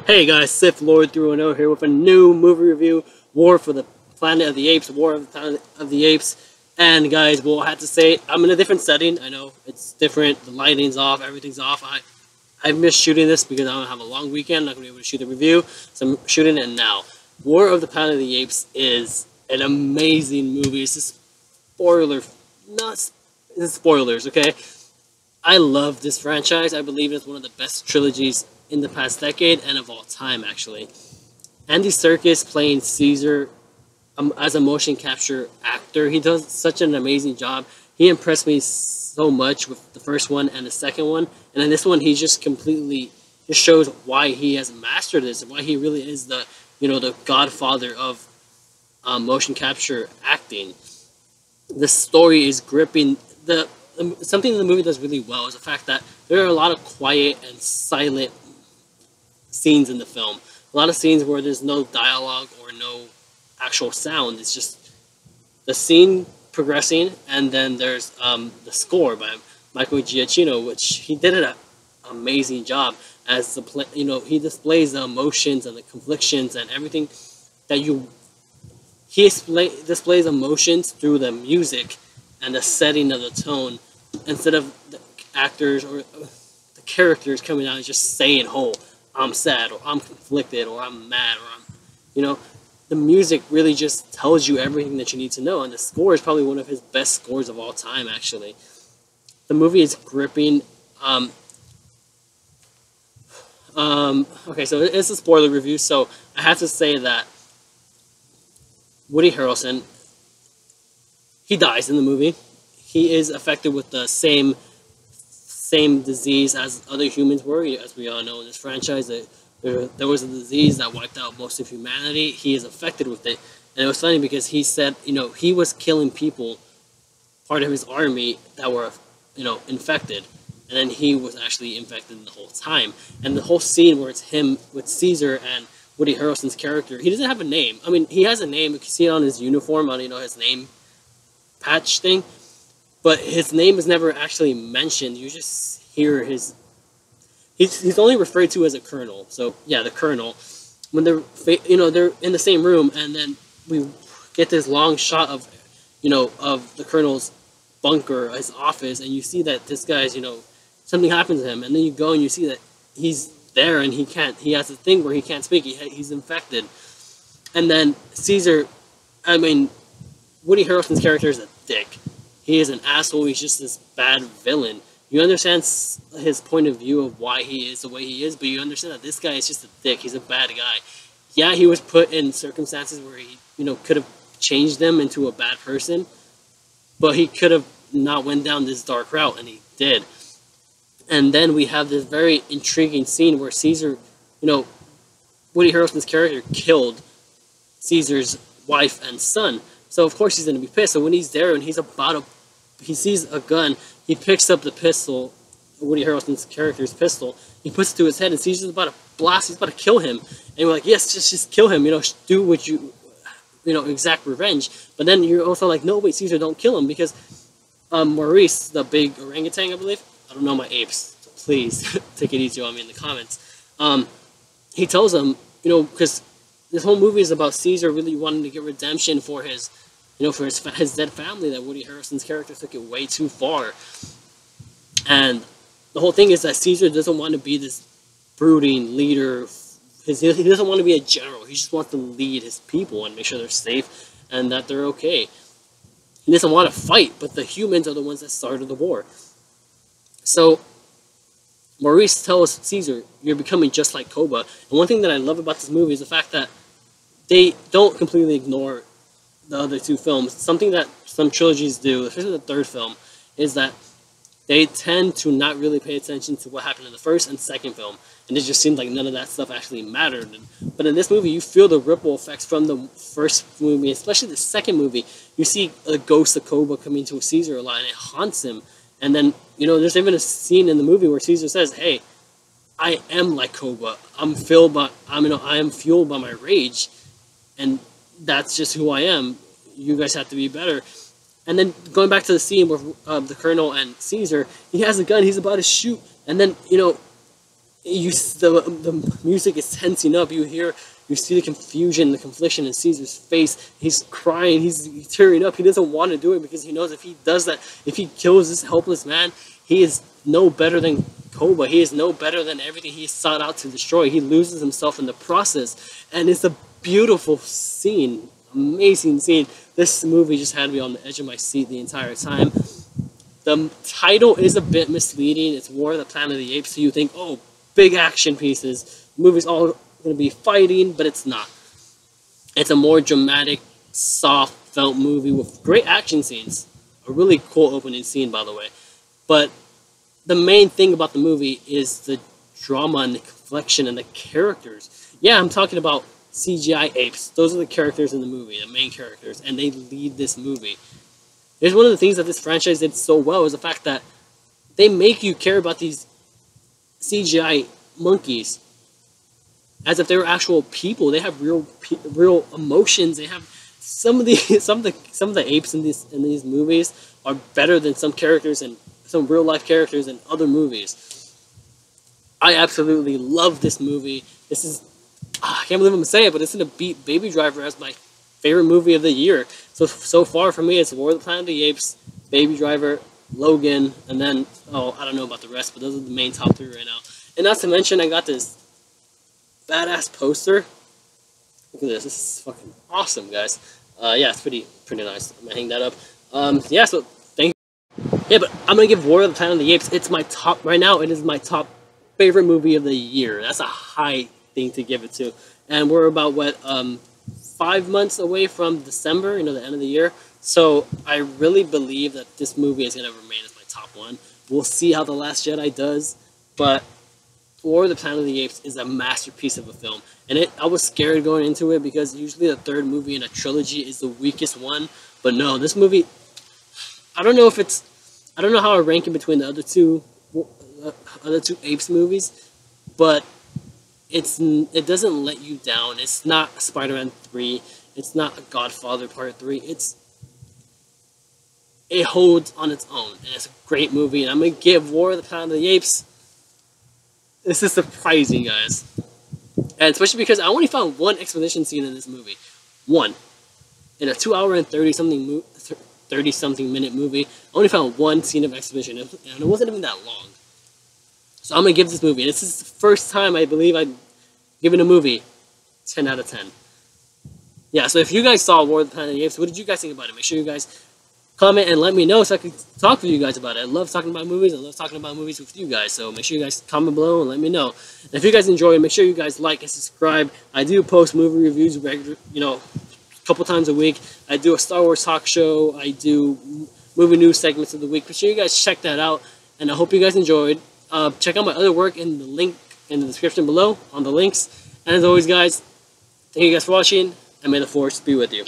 Hey guys, SIthLord 310 here with a new movie review, War for the Planet of the Apes, War of the Planet of the Apes. And guys, we'll have to say, I'm in a different setting. I know, it's different, the lighting's off, everything's off. I missed shooting this because I don't have a long weekend, I'm not going to be able to shoot the review, so I'm shooting it now. War of the Planet of the Apes is an amazing movie. It's just spoilers, okay? I love this franchise. I believe it's one of the best trilogies in the past decade and of all time, actually. Andy Serkis playing Caesar as a motion capture actor. He does such an amazing job. He impressed me so much with the first one and the second one. And in this one, he just completely just shows why he has mastered this and why he really is the godfather of motion capture acting. The story is gripping. Something the movie does really well is the fact that there are a lot of quiet and silent scenes in the film. A lot of scenes where there's no dialogue or no actual sound. It's just the scene progressing, and then there's the score by Michael Giacchino, which he did an amazing job as he displays the emotions and the conflictions and everything that he displays emotions through the music and the setting of the tone, instead of the actors or the characters coming out and just saying, "Oh, I'm sad," or "I'm conflicted," or "I'm mad," or the music really just tells you everything that you need to know, and the score is probably one of his best scores of all time, actually. The movie is gripping. Okay, so it's a spoiler review, so I have to say that Woody Harrelson, he dies in the movie. He is affected with the same disease as other humans were. As we all know in this franchise, there was a disease that wiped out most of humanity. He is affected with it. And it was funny because he said, he was killing people, part of his army, that were, infected. And then he was actually infected the whole time. And the whole scene where it's him with Caesar and Woody Harrelson's character, he doesn't have a name. I mean, he has a name. You can see it on his uniform, on, his name patch thing. But his name is never actually mentioned. You just hear he's only referred to as a colonel. So yeah, the colonel. When they're in the same room, and then we get this long shot of of the colonel's bunker, his office, and you see that this guy's something happens to him, and then you go and you see that he's there and he has a thing where he can't speak. He's infected, and then Caesar. I mean, Woody Harrelson's character is a dick. He is an asshole. He's just this bad villain. You understand his point of view of why he is the way he is, but you understand that this guy is just a dick. He's a bad guy. Yeah, he was put in circumstances where he, could have changed them into a bad person, but he could have not went down this dark route, and he did. And then we have this very intriguing scene where Caesar, Woody Harrelson's character killed Caesar's wife and son. So of course he's going to be pissed. So when he's there and he sees a gun, he picks up the pistol, Woody Harrelson's character's pistol, he puts it to his head, and Caesar's about to blast, he's about to kill him. And we're like, yes, just kill him, do what exact revenge. But then you're also like, no, wait, Caesar, don't kill him, because Maurice, the big orangutan, I believe, I don't know my apes, so please take it easy on me in the comments. He tells him, because this whole movie is about Caesar really wanting to get redemption for his, for his dead family, that Woody Harrelson's character took it way too far. And the whole thing is that Caesar doesn't want to be this brooding leader. He doesn't want to be a general. He just wants to lead his people and make sure they're safe and that they're okay. He doesn't want to fight, but the humans are the ones that started the war. So Maurice tells Caesar, "You're becoming just like Koba." And one thing that I love about this movie is the fact that they don't completely ignore the other two films. Something that some trilogies do, especially the third film, is that they tend to not really pay attention to what happened in the first and second film. And it just seemed like none of that stuff actually mattered. But in this movie, you feel the ripple effects from the first movie, especially the second movie. You see a ghost of Koba coming to Caesar a lot, and it haunts him. And then, there's even a scene in the movie where Caesar says, "Hey, I am like Koba. I am fueled by my rage, and that's just who I am. You guys have to be better." And then going back to the scene with the Colonel and Caesar, he has a gun, he's about to shoot, and then, the music is tensing up. You see the confusion, the confliction in Caesar's face. He's crying. He's tearing up. He doesn't want to do it because he knows if he does that, if he kills this helpless man, he is no better than Koba. He is no better than everything he sought out to destroy. He loses himself in the process, and it's a beautiful scene, amazing scene. This movie just had me on the edge of my seat the entire time. The title is a bit misleading. It's War of the Planet of the Apes, so you think, oh, big action pieces. The movie's all going to be fighting, but it's not. It's a more dramatic, soft, felt movie with great action scenes. A really cool opening scene, by the way. But the main thing about the movie is the drama and the confliction and the characters. Yeah, I'm talking about CGI apes. Those are the characters in the movie, the main characters, and they lead this movie. There's one of the things that this franchise did so well is the fact that they make you care about these CGI monkeys as if they were actual people. They have real emotions. They have some of the apes in these movies are better than some characters and some real life characters in other movies. I absolutely love this movie. This is I can't believe I'm gonna say it, but it's gonna beat Baby Driver as my favorite movie of the year. So far for me, it's War of the Planet of the Apes, Baby Driver, Logan, and then I don't know about the rest, but those are the main top 3 right now. And not to mention, I got this badass poster. Look at this. This is fucking awesome, guys. Yeah, it's pretty nice. I'm gonna hang that up. Yeah, so thank you. Yeah, but I'm gonna give War of the Planet of the Apes. It's my top right now. It is my top favorite movie of the year. That's a high thing to give it to. And we're about 5 months away from December, the end of the year. So I really believe that this movie is gonna remain as my top one. We'll see how The Last Jedi does, but War of the Planet of the Apes is a masterpiece of a film. And I was scared going into it because usually the third movie in a trilogy is the weakest one. But no, this movie, I don't know how I rank it between the other two Apes movies, but it doesn't let you down. It's not Spider-Man 3. It's not Godfather Part 3. It holds on its own, and it's a great movie. And I'm gonna give War of the Planet of the Apes. This is surprising, guys, and especially because I only found one exposition scene in this movie. One in a 2 hour and 30-something minute movie. I only found one scene of exposition, and it wasn't even that long. So I'm gonna give this movie. This is the first time I believe I've given a movie 10 out of 10. Yeah. So if you guys saw War of the Planet of the Apes, what did you guys think about it? Make sure you guys comment and let me know so I can talk with you guys about it. I love talking about movies. I love talking about movies with you guys. So make sure you guys comment below and let me know. And if you guys enjoy it, make sure you guys like and subscribe. I do post movie reviews a couple times a week. I do a Star Wars talk show. I do movie news segments of the week. Make sure you guys check that out. And I hope you guys enjoyed. Check out my other work in the link in the description below on the links. And as always, guys, thank you guys for watching, and may the Force be with you.